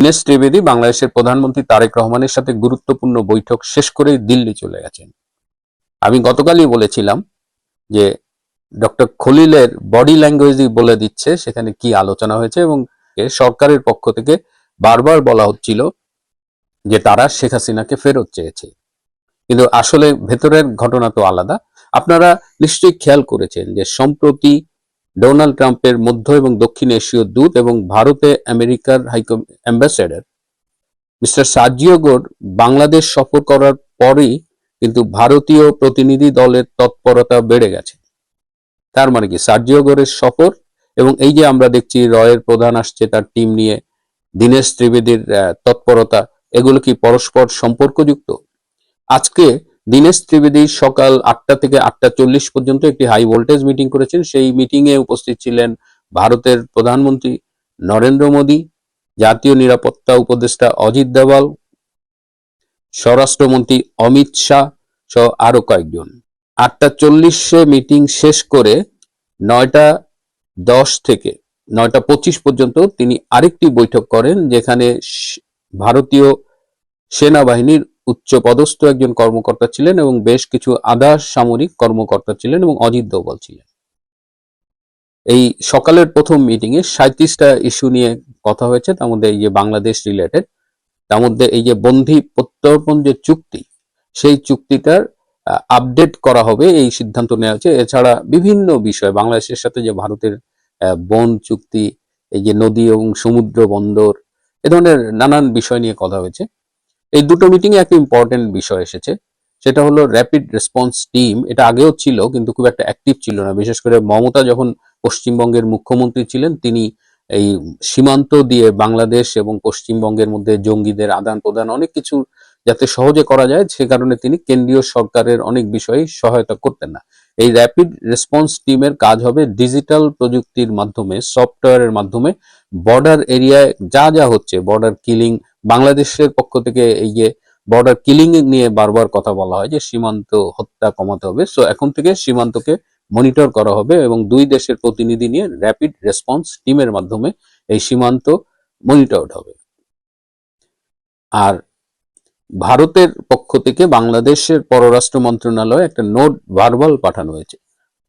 দীনেশ ত্রিবেদী বাংলাদেশের প্রধানমন্ত্রী তারেক রহমানের সাথে গুরুত্বপূর্ণ বৈঠক শেষ করেই দিল্লি চলে গেছেন। আমি গতকালই বলেছিলাম যে ডক্টর খলিলের বডি ল্যাঙ্গুয়েজই বলে দিচ্ছে সেখানে কি আলোচনা হয়েছে, এবং সরকারের পক্ষ থেকে বারবার বলা হচ্ছিল যে তারা শেখ হাসিনাকে ফেরত চেয়েছে, কিন্তু আসলে ভেতরের ঘটনা তো আলাদা। আপনারা নিশ্চয়ই খেয়াল করেছেন যে সম্প্রতি ডোনাল্ড ট্রাম্পের মধ্য এবং দক্ষিণ এশীয় দূত এবং ভারতে আমেরিকার অ্যাম্বাসেডর মিস্টার সার্জিও গোর বাংলাদেশ সফর করার পরেই কিন্তু ভারতীয় প্রতিনিধি দলের তৎপরতা বেড়ে গেছে। তার মানে কি, সার্জিও গোরের সফর এবং এই যে আমরা দেখছি রয়ের প্রধান আসছে তার টিম নিয়ে, দীনেশ ত্রিবেদীর তৎপরতা, এগুলো কি পরস্পর সম্পর্কযুক্ত? আজকে দীনেশ ত্রিবেদী সকাল 8টা থেকে 8টা 40 পর্যন্ত একটি হাই ভোল্টেজ মিটিং করেছেন। সেই মিটিং এ উপস্থিত ছিলেন ভারতের প্রধানমন্ত্রী নরেন্দ্র মোদী, জাতীয় নিরাপত্তা উপদেষ্টা অজিত দোভাল, স্বরাষ্ট্রমন্ত্রী অমিত শাহ সহ আরো কয়েকজন। 8টা 40 মিটিং শেষ করে 9টা 10 থেকে 9টা 25 পর্যন্ত তিনি আরেকটি বৈঠক করেন, যেখানে ভারতীয় সেনাবাহিনীর উচ্চ পদস্থ একজন কর্মকর্তা ছিলেন এবং বেশ কিছু আধা সামরিক কর্মকর্তা ছিলেন এবং অজিত দোভাল ছিলেন। এই সকালের প্রথম মিটিং এ 37টা ইস্যু নিয়ে কথা হয়েছে, তার মধ্যে এই যে বাংলাদেশ রিলেটেড, তার মধ্যে এই যে বন্ধি প্রত্যর্পণ যে চুক্তি, সেই চুক্তিটার আপডেট করা হবে এই সিদ্ধান্ত নেওয়া হয়েছে। এছাড়া বিভিন্ন বিষয়, বাংলাদেশের সাথে যে ভারতের বন চুক্তি, এই যে নদী এবং সমুদ্র বন্দর, এ ধরনের নানান বিষয় নিয়ে কথা হয়েছে। এই দুটো মিটিং এ একটা ইম্পর্টেন্ট বিষয় এসেছে, সেটা হলো র্যাপিড রেসপন্স টিম। এটা আগেও ছিল কিন্তু খুব একটা অ্যাক্টিভ ছিল না, বিশেষ করে মমতা যখন পশ্চিমবঙ্গের মুখ্যমন্ত্রী ছিলেন তিনি এই সীমান্ত দিয়ে বাংলাদেশ এবং পশ্চিমবঙ্গের মধ্যে জঙ্গিদের আদান প্রদান অনেক কিছু যাতে সহজে করা যায়, সে কারণে তিনি কেন্দ্রীয় সরকারের অনেক বিষয়ে সহায়তা করতেন না। এই র্যাপিড রেসপন্স টিমের কাজ হবে ডিজিটাল প্রযুক্তির মাধ্যমে, সফটওয়্যারের মাধ্যমে বর্ডার এরিয়ায় যা যা হচ্ছে, বর্ডার কিলিং, বাংলাদেশের পক্ষ থেকে এই যে বর্ডার কিলিং নিয়ে বারবার কথা বলা হয় যে সীমান্ত হত্যা কমাতে হবে, সো এখন থেকে সীমান্তকে মনিটর করা হবে এবং দুই দেশের প্রতিনিধি নিয়ে র্যাপিড রেসপন্স টিমের মাধ্যমে এই সীমান্ত মনিটরড হবে। আর ভারতের পক্ষ থেকে বাংলাদেশের পররাষ্ট্র মন্ত্রণালয়ে একটা নোট ভার্বাল পাঠানো হয়েছে।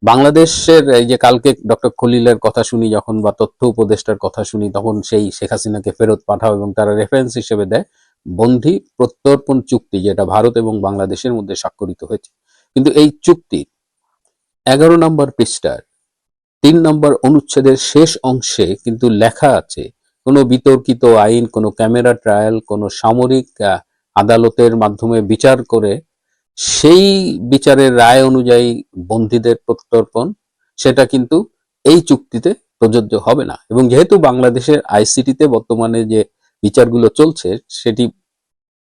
বাংলাদেশের এই যে কালকে ডক্টর খলিলের কথা শুনি যখন, বা তথ্য উপদেষ্টার কথা শুনি, তখন সেই শেখ হাসিনাকে ফেরত পাঠাও এবং তারা রেফারেন্স হিসেবে দেয় বন্ধি প্রত্যর্পণ চুক্তি, যেটা ভারত এবং বাংলাদেশের মধ্যে স্বাক্ষরিত হয়েছে। কিন্তু এই চুক্তি 11 নম্বর পৃষ্ঠার 3 নম্বর অনুচ্ছেদের শেষ অংশে কিন্তু লেখা আছে, কোনো বিতর্কিত আইন, কোনো ক্যামেরা ট্রায়াল, কোনো সামরিক আদালতের মাধ্যমে বিচার করে সেই বিচারের রায় অনুযায়ী বন্দীদের প্রত্যর্পণ, সেটা কিন্তু এই চুক্তিতে প্রযোজ্য হবে না। এবং যেহেতু বাংলাদেশের আইসিটিতে বর্তমানে যে বিচারগুলো চলছে সেটি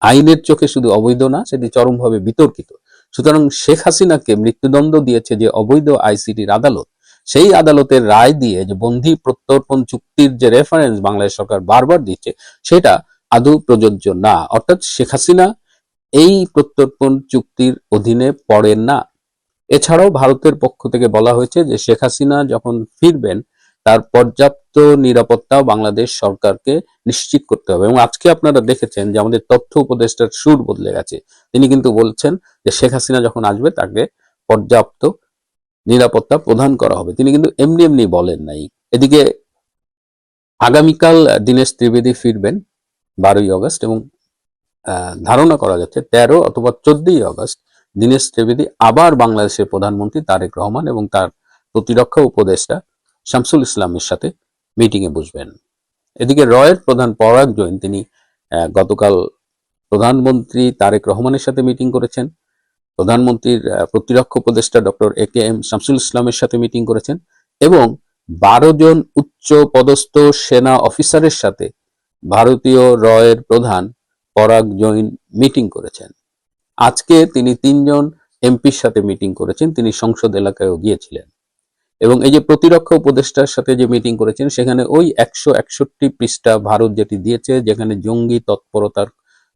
আইনের চোখে শুধু অবৈধ না, সেটি চরমভাবে বিতর্কিত। সুতরাং শেখ হাসিনাকে মৃত্যুদণ্ড দিয়েছে যে অবৈধ আইসিটির আদালত, সেই আদালতের রায় দিয়ে যে বন্ধি প্রত্যর্পণ চুক্তির যে রেফারেন্স বাংলাদেশ সরকার বারবার দিচ্ছে, সেটা আদৌ প্রযোজ্য না। অর্থাৎ শেখ হাসিনা এই প্রত্যর্পণ চুক্তির অধীনে পড়েন না। এছাড়াও ভারতের পক্ষ থেকে বলা হয়েছে যে শেখ হাসিনা যখন ফিরবেন তার পর্যাপ্ত নিরাপত্তা বাংলাদেশ সরকারকে নিশ্চিত করতে হবে। এবং আজকে আপনারা দেখেছেন যে আমাদের তথ্য উপদেষ্টার সুর বদলে গেছে, তিনি কিন্তু বলছেন যে শেখ হাসিনা যখন আসবে তাকে পর্যাপ্ত নিরাপত্তা প্রদান করা হবে। তিনি কিন্তু এমনি এমনি বলেন নাই। এদিকে আগামীকাল দীনেশ ত্রিবেদী ফিরবেন 12ই আগস্ট, এবং ধারণা করা যাচ্ছে 13 অথবা 14ই আগস্ট দীনেশ ত্রিবেদী আবার বাংলাদেশের প্রধানমন্ত্রী তারেক রহমান এবং তার প্রতিরক্ষা উপদেষ্টা শামসুল ইসলামের সাথে মিটিং এ বসবেন। এদিকে রয়ের প্রধান পরাগ জৈন, তিনি গতকাল প্রধানমন্ত্রী তারেক রহমানের সাথে মিটিং করেছেন, প্রধানমন্ত্রীর প্রতিরক্ষা উপদেষ্টা ডক্টর AKM শামসুল ইসলামের সাথে মিটিং করেছেন এবং 12 জন উচ্চ পদস্থ সেনা অফিসারের সাথে ভারতীয় রয়ের প্রধান পরাগ জৈন মিটিং করেছেন। আজকে তিনি 3 জন এমপির সাথে মিটিং করেছেন, তিনি সংসদ এলাকায়ও গিয়েছিলেন। এবং এই যে প্রতিরক্ষা উপদেষ্টার সাথে যে মিটিং করেছেন সেখানে ওই 161 পৃষ্ঠা ভারত যেটি দিয়েছে, যেখানে জঙ্গি তৎপরতার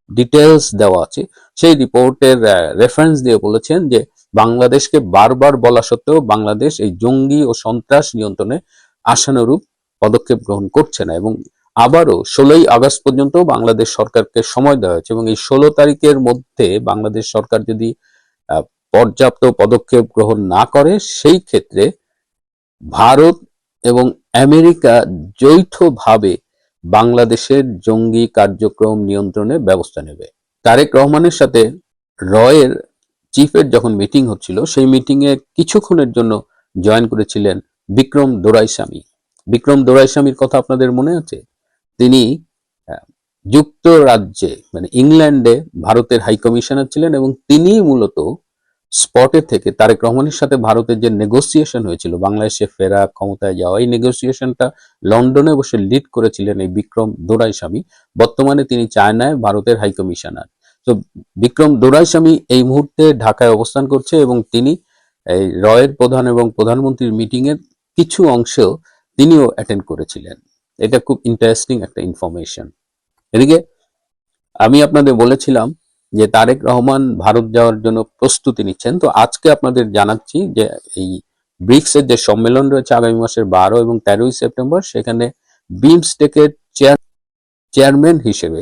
ডিটেলস দেওয়া আছে, সেই রিপোর্টের রেফারেন্স দিয়ে বলেছেন যে বাংলাদেশকে বারবার বলা সত্ত্বেও বাংলাদেশ এই জঙ্গি ও সন্ত্রাস নিয়ন্ত্রণে আশানুরূপ পদক্ষেপ গ্রহণ করছে না। এবং আবারও 16ই আগস্ট পর্যন্ত বাংলাদেশ সরকারকে সময় দেওয়া হয়েছে এবং এই 16 তারিখের মধ্যে বাংলাদেশ সরকার যদি পর্যাপ্ত পদক্ষেপ গ্রহণ না করে, সেই ক্ষেত্রে ভারত এবং আমেরিকা যৌথভাবে বাংলাদেশের জঙ্গি কার্যক্রম নিয়ন্ত্রণে ব্যবস্থা নেবে। তারেক রহমানের সাথে রয়ের চিফের যখন মিটিং হচ্ছিল, সেই মিটিংয়ে কিছুক্ষণের জন্য জয়েন করেছিলেন বিক্রম দোরাইস্বামী। বিক্রম দোরাইস্বামীর কথা আপনাদের মনে আছে? তিনি যুক্তরাজ্যে মানে ইংল্যান্ডে ভারতের হাই কমিশনার ছিলেন এবং তিনি মূলত স্পটে থেকে তারেক রহমানের সাথে ভারতের যে নেগোসিয়েশন হয়েছিল বাংলাদেশে ফেরা, ক্ষমতায় যাওয়া, এই নেগোসিয়েশনটা লন্ডনে বসে লিড করেছিলেন এই বিক্রম দোরাইস্বামী। বর্তমানে তিনি চায়নায় ভারতের হাই কমিশনার। তো বিক্রম দোরাইস্বামী এই মুহূর্তে ঢাকায় অবস্থান করছে এবং তিনি এই রয়ের প্রধান এবং প্রধানমন্ত্রীর মিটিং এর কিছু অংশ তিনিও অ্যাটেন্ড করেছিলেন। এটা খুব ইন্টারেস্টিং একটা ইনফরমেশন। এদিকে আমি আপনাদের বলেছিলাম যে তারেক রহমান ভারত যাওয়ার জন্য প্রস্তুতি নিচ্ছেন। তো আজকে আপনাদের জানাচ্ছি যে এই ব্রিক্স এর যে সম্মেলন রয়েছে আগামী মাসের 12 এবং 13ই সেপ্টেম্বর, সেখানে বিমস্টেকের চেয়ারম্যান হিসেবে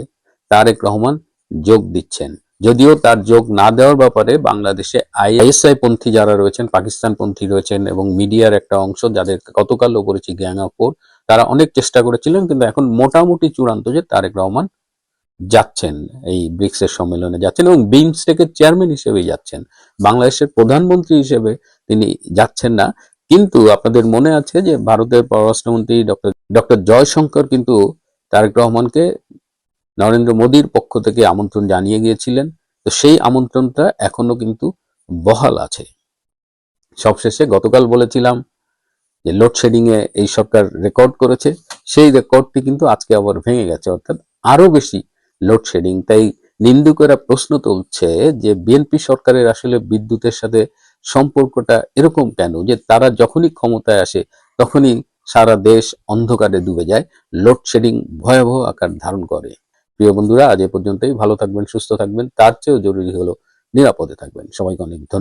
তারেক রহমান যোগ দিচ্ছেন। যদিও তার যোগ না দেওয়ার ব্যাপারে বাংলাদেশে আইএসআই পন্থী যারা রয়েছেন, পাকিস্তান পন্থী রয়েছেন এবং মিডিয়ার একটা অংশ যাদের গতকালও করেছি গ্যাং অফ ফোর, তারা অনেক চেষ্টা করেছিলেন, কিন্তু এখন মোটামুটি চূড়ান্ত যে তারেক রহমান যাচ্ছেন, এই ব্রিক্স এর সম্মেলনে যাচ্ছেন এবং বিমস্টেকের চেয়ারম্যান হিসেবে যাচ্ছেন। বাংলাদেশের প্রধানমন্ত্রী হিসেবে তিনি যাচ্ছেন না। কিন্তু আপনাদের মনে আছে যে ভারতের পররাষ্ট্রমন্ত্রী ডক্টর জয়শঙ্কর কিন্তু তারেক রহমানকে নরেন্দ্র মোদীর পক্ষ থেকে আমন্ত্রণ জানিয়ে গিয়েছিলেন। তো সেই আমন্ত্রণটা এখনো কিন্তু বহাল আছে। সবশেষে গতকাল বলেছিলাম যে লোডশেডিং এ এই সরকার রেকর্ড করেছে, সেই রেকর্ডটি কিন্তু আজকে আবার ভেঙে গেছে, অর্থাৎ আরো বেশি লোডশেডিং। তাই নিন্দুকেরা প্রশ্ন তুলছে যে বিএনপি সরকারের আসলে বিদ্যুতের সাথে সম্পর্কটা এরকম কেন, যে তারা যখনই ক্ষমতায় আসে তখনই সারা দেশ অন্ধকারে ডুবে যায়, লোডশেডিং ভয়াবহ আকার ধারণ করে। প্রিয় বন্ধুরা, আজ এ পর্যন্তই। ভালো থাকবেন, সুস্থ থাকবেন, তার চেয়েও জরুরি হলো নিরাপদে থাকবেন। সবাইকে অনেক ধন্যবাদ।